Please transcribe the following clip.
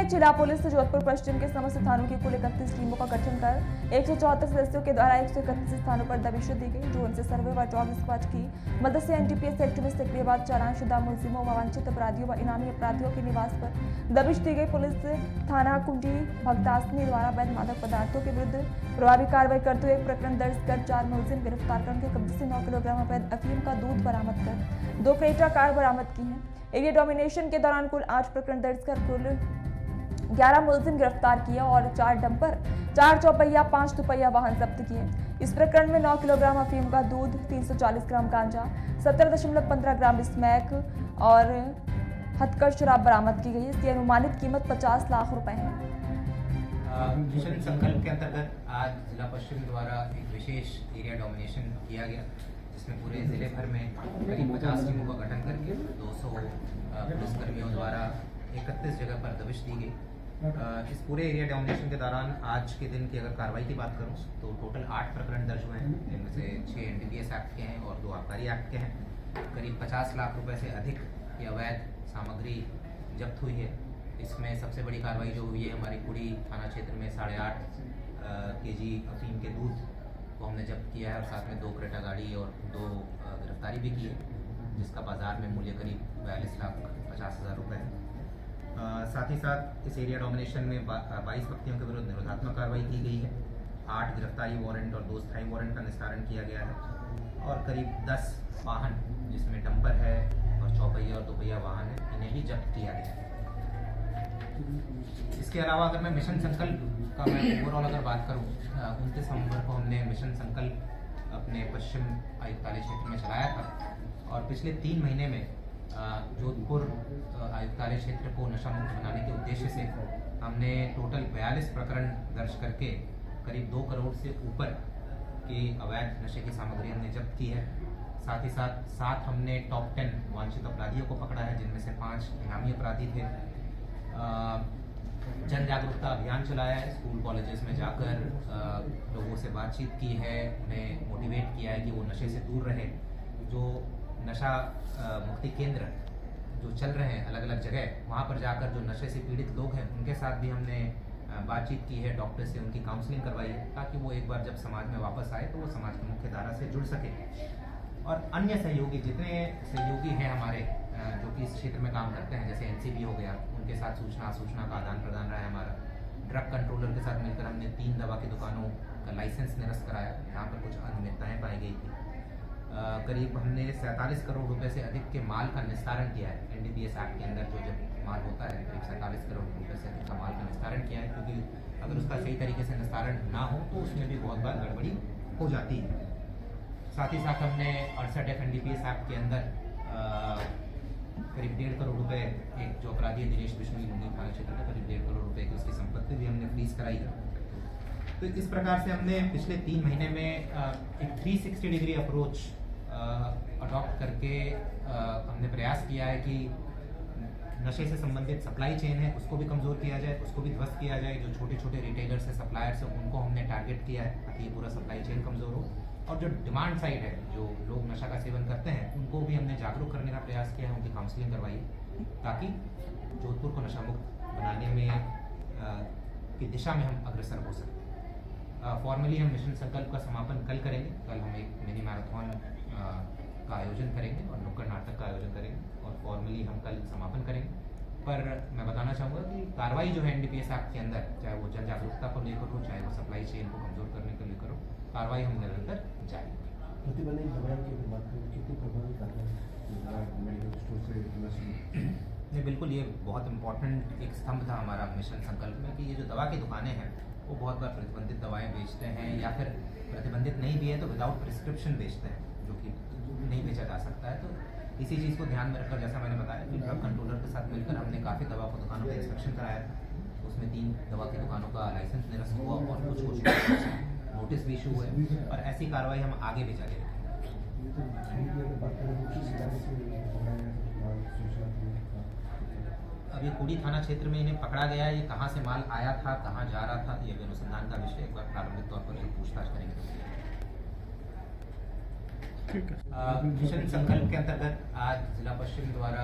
में जिला पुलिस जोधपुर पश्चिम के समस्त थानों की कुल 31 टीमों का गठन कर 174 सदस्यों के द्वारा 131 स्थानों पर दबिश दी गई, जो उनसे सर्वे व जॉब स्क्वाड की मदद से एनडीपीएस एक्ट में सक्रिय व चालानशुदा मुलजिमों व वांछित अपराधियों व इनामी अपराधियों के निवास पर दबिश दी गई। पुलिस थाना कुंडी भगदासनी द्वारा अवैध मादक पदार्थों के विरुद्ध प्रभावी कार्रवाई करते हुए प्रकरण दर्ज कर 4 मुलजिम गिरफ्तार कर उनके कब्जे से 9 किलोग्राम अवैध अफीम का दूध बरामद कर 2 क्रेटा कार बरामद की है। एरिया डोमिनेशन के दौरान कुल 8 प्रकरण दर्ज कर कुल 11 मुलजिम गिरफ्तार किए और 4 डंपर, 4 चौपहिया, 5 दुपहिया वाहन जब्त किए। इस प्रकरण में 9 किलोग्राम अफीम का दूध, 340 ग्राम गांजा, 17.15 ग्राम स्मैक और हथकड़ शराब बरामद की गई। इसकी अनुमानित कीमत 50 लाख रुपए है। मिशन संकल्प के अंतर्गत आज जिला पश्चिम द्वारा एक विशेष एरिया डोमिनेशन किया गया, जिसमें पूरे जिले भर में करीब 50 टीमों का गठन करके 200 पुलिसकर्मियों द्वारा 31 जगह पर दबिश दी गई। इस पूरे एरिया डोमिनेशन के दौरान आज के दिन की अगर कार्रवाई की बात करूं तो टोटल 8 प्रकरण दर्ज हुए हैं, जिनमें से 6 एनडीपीएस एक्ट के हैं और 2 आबकारी एक्ट के हैं। करीब 50 लाख रुपए से अधिक की अवैध सामग्री जब्त हुई है। इसमें सबसे बड़ी कार्रवाई जो हुई है हमारी कुड़ी थाना क्षेत्र में 8.5 केजी अफीम के दूध को हमने जब्त किया है और साथ में 2 क्रेटा गाड़ी और 2 गिरफ्तारी भी की है, जिसका बाजार में मूल्य करीब 42,50,000 रुपये है। साथ ही साथ इस एरिया डोमिनेशन में 22 व्यक्तियों के विरुद्ध निरोधात्मक कार्रवाई की गई है। 8 गिरफ्तारी वारंट और 2 स्थायी वारंट का निस्तारण किया गया है और करीब 10 वाहन, जिसमें डंपर है और चौपहिया और दुपहिया वाहन है, इन्हें भी जब्त किया गया है। इसके अलावा अगर मैं मिशन संकल्प का मैं ओवरऑल अगर बात करूं, 29 नवंबर को हमने मिशन संकल्प अपने पश्चिम आयुक्तालय क्षेत्र में चलाया था और पिछले 3 महीने में जोधपुर आयुक्तालय क्षेत्र को नशा मुक्त बनाने के उद्देश्य से हमने टोटल 42 प्रकरण दर्ज करके करीब 2 करोड़ से ऊपर की अवैध नशे की सामग्री हमने जब्त की है। साथ ही साथ हमने टॉप 10 वांछित अपराधियों को पकड़ा है, जिनमें से 5 इनामी अपराधी थे। जन जागरूकता अभियान चलाया है, स्कूल कॉलेजेस में जाकर लोगों से बातचीत की है, उन्हें मोटिवेट किया है कि वो नशे से दूर रहे। जो नशा मुक्ति केंद्र जो चल रहे हैं अलग अलग जगह, वहाँ पर जाकर जो नशे से पीड़ित लोग हैं उनके साथ भी हमने बातचीत की है, डॉक्टर से उनकी काउंसलिंग करवाई है, ताकि वो एक बार जब समाज में वापस आए तो वो समाज की मुख्य धारा से जुड़ सके। और अन्य सहयोगी, जितने सहयोगी हैं हमारे जो कि इस क्षेत्र में काम करते हैं, जैसे एनसीबी हो गया, उनके साथ सूचना का आदान प्रदान रहा है हमारा। ड्रग कंट्रोलर के साथ मिलकर हमने 3 दवा की दुकानों का लाइसेंस निरस्त कराया, जहाँ पर कुछ अनियमितताएँ पाई गई थी। करीब हमने 47 करोड़ रुपए से अधिक के माल का निस्तारण किया है। एनडीपीएस एक्ट के अंदर जो जब माल होता है करीब 47 करोड़ रुपए से अधिक का माल का निस्तारण किया है, क्योंकि अगर उसका सही तरीके से निस्तारण ना हो तो उसमें भी बहुत बार गड़बड़ी हो जाती है। साथ ही साथ हमने 68 एनडीपीएस एक्ट के अंदर करीब 1.5 करोड़ रुपए, एक जो अपराधी है दिनेश बिश्नोई लुंगी थाना क्षेत्र का, करीब 1.5 करोड़ रुपए की उसकी संपत्ति भी हमने फ्रीज कराई है। तो इस प्रकार से हमने पिछले 3 महीने में एक 360 डिग्री अप्रोच अडॉप्ट करके हमने प्रयास किया है कि नशे से संबंधित सप्लाई चेन है उसको भी कमज़ोर किया जाए, उसको भी ध्वस्त किया जाए। जो छोटे छोटे रिटेलर्स हैं, सप्लायर्स हैं, उनको हमने टारगेट किया है ताकि ये पूरा सप्लाई चेन कमज़ोर हो। और जो डिमांड साइड है, जो लोग नशा का सेवन करते हैं, उनको भी हमने जागरूक करने का प्रयास किया है, उनकी काउंसलिंग करवाई ताकि जोधपुर को नशा मुक्त बनाने में की दिशा में हम अग्रसर हो सकें। फॉर्मली हम मिशन संकल्प का समापन कल करेंगे। कल हम एक मिनी मैराथन का आयोजन करेंगे और नुक्कड़ नाटक का आयोजन करेंगे और फॉर्मली हम कल समापन करेंगे। पर मैं बताना चाहूँगा कि कार्रवाई जो है एनडीपीएस एक्ट के अंदर, चाहे वो जन जागरूकता को लेकर हो, चाहे वो सप्लाई चेन को कमजोर करने को लेकर हो, कार्रवाई हम निरंतर जारी रखेंगे। प्रतिबंधित दवाई की बात करें, कितनी प्रभावी कार्रवाई मेडिकल स्टोर से? नहीं, बिल्कुल, ये बहुत इंपॉर्टेंट एक स्तंभ था हमारा मिशन संकल्प में कि ये जो दवा की दुकानें हैं वो बहुत बार प्रतिबंधित दवाएं बेचते हैं, या फिर प्रतिबंधित नहीं भी है तो विदाउट प्रिस्क्रिप्शन बेचते हैं, जो कि नहीं बेचा जा सकता है। तो इसी चीज़ को ध्यान में रखकर, जैसा मैंने बताया कि ड्रग कंट्रोलर के साथ मिलकर हमने काफ़ी दवा की दुकानों का इंस्पेक्शन कराया था। उसमें 3 दवा की दुकानों का लाइसेंस निरस्त हुआ और कुछ नोटिस भी इशू हुए, और ऐसी कार्रवाई हम आगे भी जारी रखेंगे। अभी कुड़ी थाना क्षेत्र में इन्हें पकड़ा गया है। ये कहाँ से माल आया था, कहाँ जा रहा था, ये भी अनुसंधान का विषय, एक बार प्रारंभिक तौर पर पूछताछ करेंगे। मिशन संकल्प के अंतर्गत आज जिला पश्चिम द्वारा